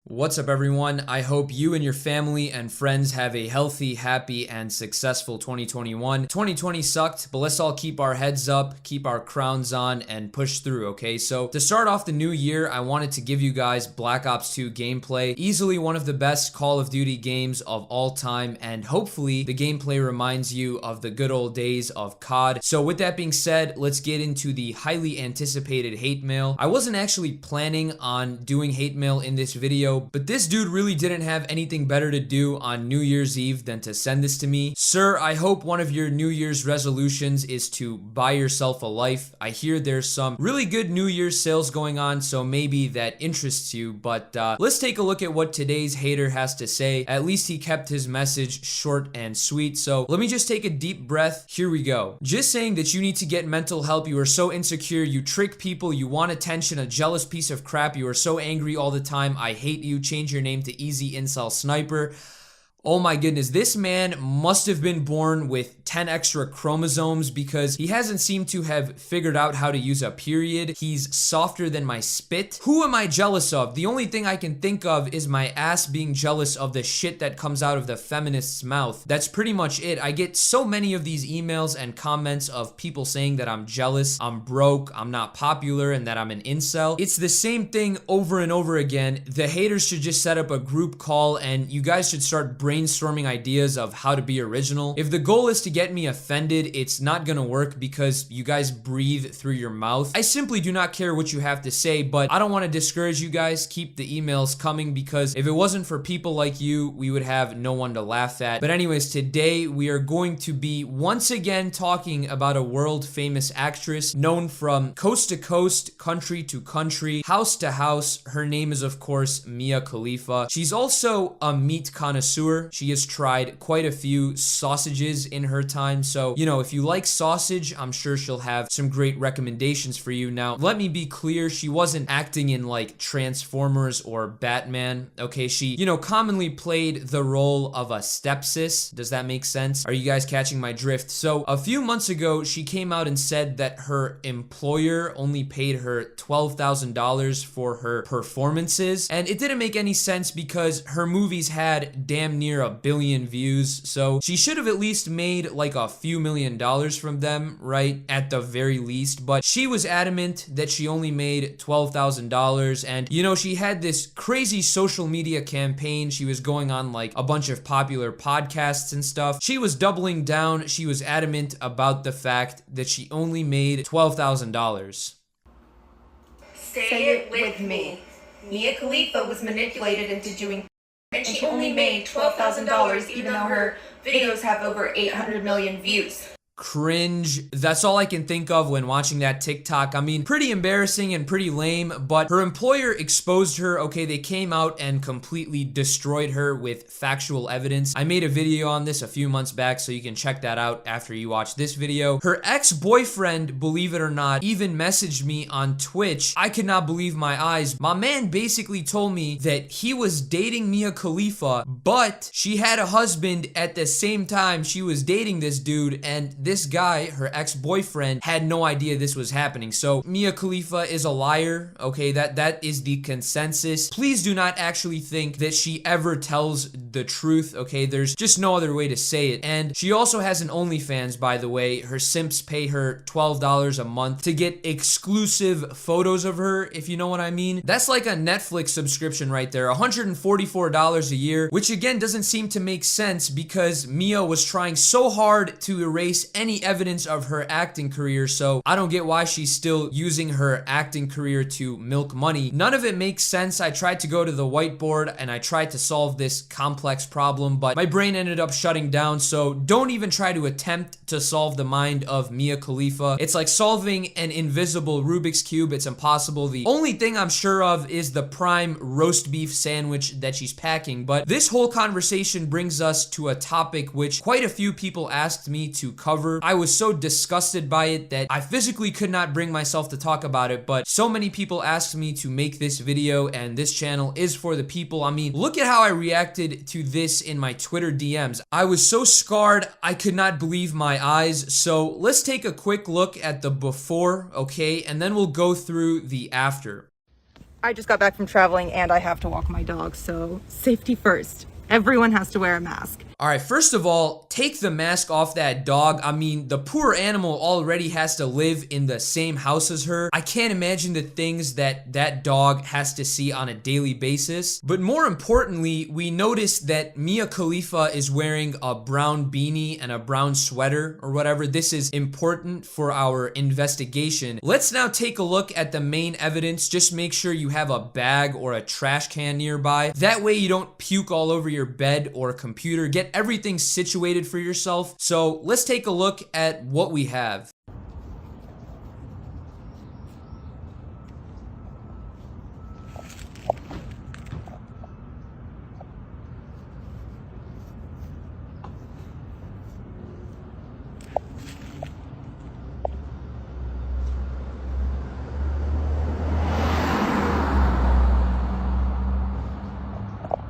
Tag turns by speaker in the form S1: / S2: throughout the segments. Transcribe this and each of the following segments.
S1: What's up, everyone? I hope you and your family and friends have a healthy, happy, and successful 2021. 2020 sucked, but let's all keep our heads up, keep our crowns on, and push through, okay? So to start off the new year, I wanted to give you guys Black Ops 2 gameplay. Easily one of the best Call of Duty games of all time, and hopefully the gameplay reminds you of the good old days of COD. So with that being said, let's get into the highly anticipated hate mail. I wasn't actually planning on doing hate mail in this video, but this dude really didn't have anything better to do on New Year's Eve than to send this to me. Sir, I hope one of your New Year's resolutions is to buy yourself a life. I hear there's some really good New Year's sales going on, so maybe that interests you, but let's take a look at what today's hater has to say. At least he kept his message short and sweet, so let me just take a deep breath. Here we go. Just saying that you need to get mental help. You are so insecure, you trick people, you want attention, a jealous piece of crap, you are so angry all the time. I hate you. Change your name to Easy Incel Sniper. Oh my goodness, this man must have been born with 10 extra chromosomes because he hasn't seemed to have figured out how to use a period. He's softer than my spit. Who am I jealous of? The only thing I can think of is my ass being jealous of the shit that comes out of the feminist's mouth. That's pretty much it. I get so many of these emails and comments of people saying that I'm jealous, I'm broke, I'm not popular, and that I'm an incel. It's the same thing over and over again. The haters should just set up a group call and you guys should start brainstorming ideas of how to be original. If the goal is to get me offended, it's not gonna work because you guys breathe through your mouth. I simply do not care what you have to say, but I don't want to discourage you guys. Keep the emails coming because if it wasn't for people like you, we would have no one to laugh at. But anyways, today we are going to be once again talking about a world famous actress known from coast to coast, country to country, house to house. Her name is of course Mia Khalifa. She's also a meat connoisseur. She has tried quite a few sausages in her time, so you know, if you like sausage, I'm sure she'll have some great recommendations for you. Now let me be clear, she wasn't acting in like Transformers or Batman, okay? She, you know, commonly played the role of a stepsis. Does that make sense? Are you guys catching my drift? So a few months ago she came out and said that her employer only paid her $12,000 for her performances, and it didn't make any sense because her movies had damn near a billion views, so she should have at least made like a few $1,000,000 from them, right? At the very least. But she was adamant that she only made $12,000, and you know, she had this crazy social media campaign. She was going on like a bunch of popular podcasts and stuff. She was doubling down. She was adamant about the fact that she only made $12,000.
S2: Say it with me. Mia Khalifa was manipulated into doing, and she only made $12,000 even though her videos have over 800 million views.
S1: Cringe. That's all I can think of when watching that TikTok. I mean, pretty embarrassing and pretty lame, but her employer exposed her. Okay, they came out and completely destroyed her with factual evidence. I made a video on this a few months back, so you can check that out after you watch this video. Her ex-boyfriend, believe it or not, even messaged me on Twitch. I could not believe my eyes. My man basically told me that he was dating Mia Khalifa, but she had a husband at the same time she was dating this dude, and this guy, her ex-boyfriend, had no idea this was happening. So Mia Khalifa is a liar, okay? That is the consensus. Please do not actually think that she ever tells the truth, okay? There's just no other way to say it. And she also has an OnlyFans, by the way. Her simps pay her $12 a month to get exclusive photos of her, if you know what I mean. That's like a Netflix subscription right there, $144 a year, which again doesn't seem to make sense because Mia was trying so hard to erase any evidence of her acting career, so I don't get why she's still using her acting career to milk money. None of it makes sense. I tried to go to the whiteboard and I tried to solve this complex problem, but my brain ended up shutting down, so don't even try to attempt to solve the mind of Mia Khalifa. It's like solving an invisible Rubik's Cube. It's impossible. The only thing I'm sure of is the prime roast beef sandwich that she's packing, but this whole conversation brings us to a topic which quite a few people asked me to cover. I was so disgusted by it that I physically could not bring myself to talk about it, but so many people asked me to make this video, and this channel is for the people. I mean, look at how I reacted to this in my Twitter DMs. I was so scarred, I could not believe my eyes. So let's take a quick look at the before, okay, and then we'll go through the after.
S3: I just got back from traveling and I have to walk my dog, so safety first. Everyone has to wear a mask.
S1: All right, first of all, take the mask off that dog. I mean, the poor animal already has to live in the same house as her. I can't imagine the things that that dog has to see on a daily basis. But more importantly, we noticed that Mia Khalifa is wearing a brown beanie and a brown sweater or whatever. This is important for our investigation. Let's now take a look at the main evidence. Just make sure you have a bag or a trash can nearby. That way you don't puke all over your bed or computer. Get everything situated for yourself. So let's take a look at what we have.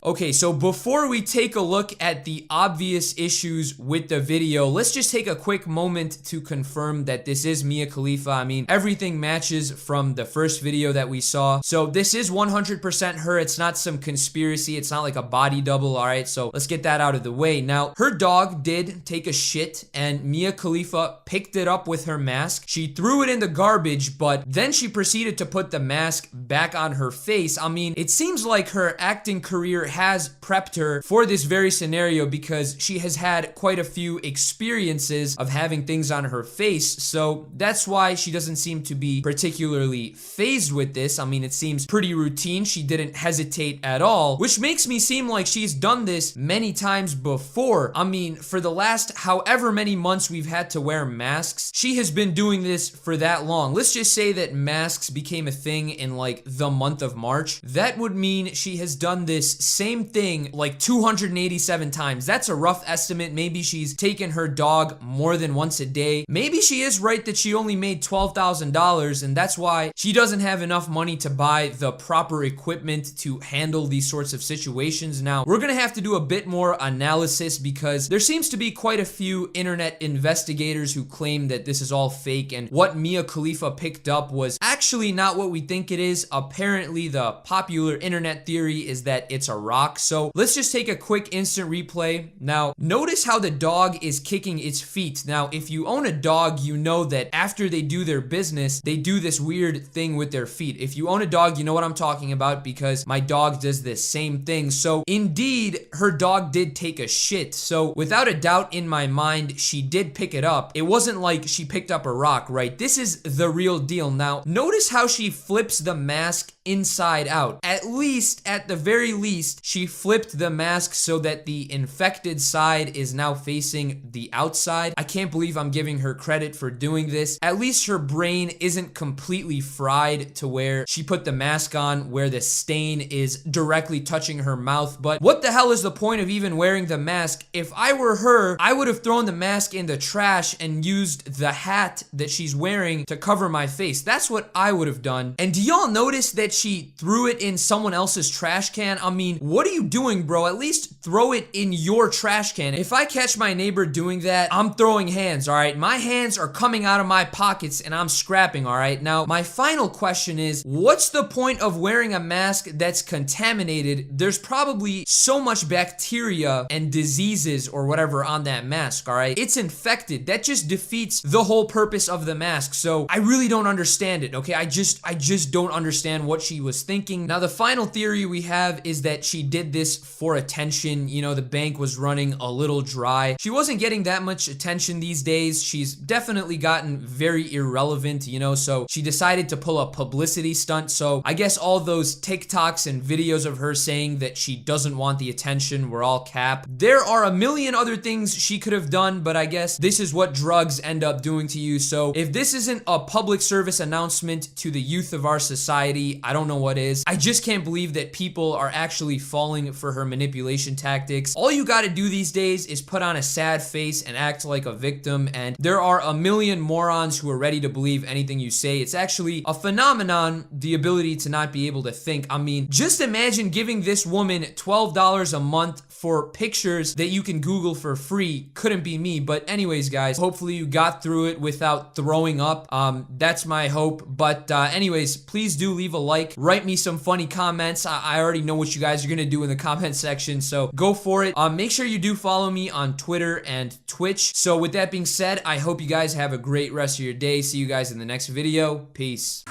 S1: Okay, so before we take a look at the obvious issues with the video, let's just take a quick moment to confirm that this is Mia Khalifa. I mean, everything matches from the first video that we saw. So this is 100% her. It's not some conspiracy. It's not like a body double, all right? So let's get that out of the way. Now, her dog did take a shit and Mia Khalifa picked it up with her mask. She threw it in the garbage, but then she proceeded to put the mask back on her face. I mean, it seems like her acting career has prepped her for this very scenario because she has had quite a few experiences of having things on her face. So that's why she doesn't seem to be particularly fazed with this. I mean, it seems pretty routine. She didn't hesitate at all, which makes me seem like she's done this many times before. I mean, for the last however many months we've had to wear masks, she has been doing this for that long. Let's just say that masks became a thing in like the month of March. That would mean she has done this same thing like 287 times. That's a rough estimate. Maybe she's taken her dog more than once a day. Maybe she is right that she only made $12,000 and that's why she doesn't have enough money to buy the proper equipment to handle these sorts of situations. Now, we're gonna have to do a bit more analysis because there seems to be quite a few internet investigators who claim that this is all fake and what Mia Khalifa picked up was actually not what we think it is. Apparently, the popular internet theory is that it's a rock. So let's just take a quick instant replay. Now, notice how the dog is kicking its feet. Now, if you own a dog, you know that after they do their business, they do this weird thing with their feet. If you own a dog, you know what I'm talking about because my dog does this same thing. So indeed, her dog did take a shit. So without a doubt in my mind, she did pick it up. It wasn't like she picked up a rock, right? This is the real deal. Now, notice how she flips the mask inside out. At the very least, she flipped the mask so that the infected side is now facing the outside. I can't believe I'm giving her credit for doing this. At least her brain isn't completely fried to where she put the mask on where the stain is directly touching her mouth. But what the hell is the point of even wearing the mask? If I were her, I would have thrown the mask in the trash and used the hat that she's wearing to cover my face. That's what I would have done. And do y'all notice that she threw it in someone else's trash can? I mean, what are you doing, bro? At least throw it in your trash can. If I catch my neighbor doing that, I'm throwing hands, all right? My hands are coming out of my pockets and I'm scrapping, all right? Now, my final question is, what's the point of wearing a mask that's contaminated? There's probably so much bacteria and diseases or whatever on that mask, all right? It's infected. That just defeats the whole purpose of the mask. So I really don't understand it, okay? I just don't understand what she was thinking. Now, the final theory we have is that she did this for attention. You know, the bank was running a little dry. She wasn't getting that much attention these days. She's definitely gotten very irrelevant, you know, so she decided to pull a publicity stunt. So I guess all those TikToks and videos of her saying that she doesn't want the attention were all cap. There are a million other things she could have done, but I guess this is what drugs end up doing to you. So if this isn't a public service announcement to the youth of our society, I don't know what is. I just can't believe that people are actually falling for her manipulation tactics. All you gotta do these days is put on a sad face and act like a victim, and there are a million morons who are ready to believe anything you say. It's actually a phenomenon, the ability to not be able to think. I mean, just imagine giving this woman $12 a month for pictures that you can Google for free couldn't be me. But anyways, guys, hopefully you got through it without throwing up. That's my hope. But anyways, please do leave a like. Write me some funny comments. I already know what you guys are gonna do in the comment section, so go for it. Make sure you do follow me on Twitter and Twitch. So with that being said, I hope you guys have a great rest of your day. See you guys in the next video. Peace.